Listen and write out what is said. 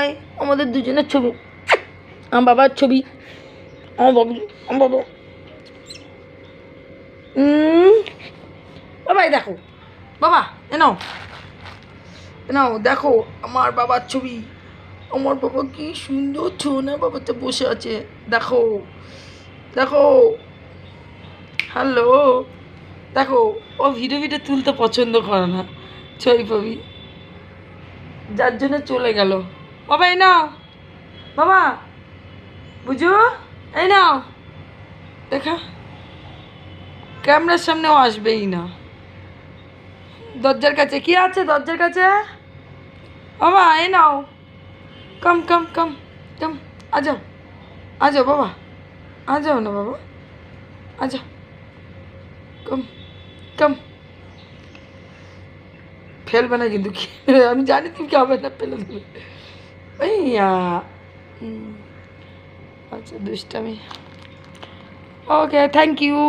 আয় আমাদের দুজনের ছবি, আমার বাবার ছবি, আমার বাবা বাবাই দেখো, বাবা এ নাও দেখো আমার বাবার ছবি। আমার বাবা কি সুন্দর ছোনা বাবাটা বসে আছে, দেখো দেখো। হ্যালো, দেখো ও ভিডিও তুলতে পছন্দ করে না, ছবি ফবি, যার জন্য চলে গেল। বাবা এই নাও, বাবা বুঝু এই নাও, দেখা ক্যামেরার সামনেও আসবেই না। দরজার কাছে কি আছে, দরজার কাছে? বাবা এই নাও, কম কম কম কম, আজাও আজাও বাবা, আজাও না বাবা, আজাও, কম কম। ফেলবে না কিন্তু, আমি জানি তুমি কি হবে না, ফেলে দেবে ভাইয়া। আচ্ছা দুষ্টামি, ওকে থ্যাংক ইউ।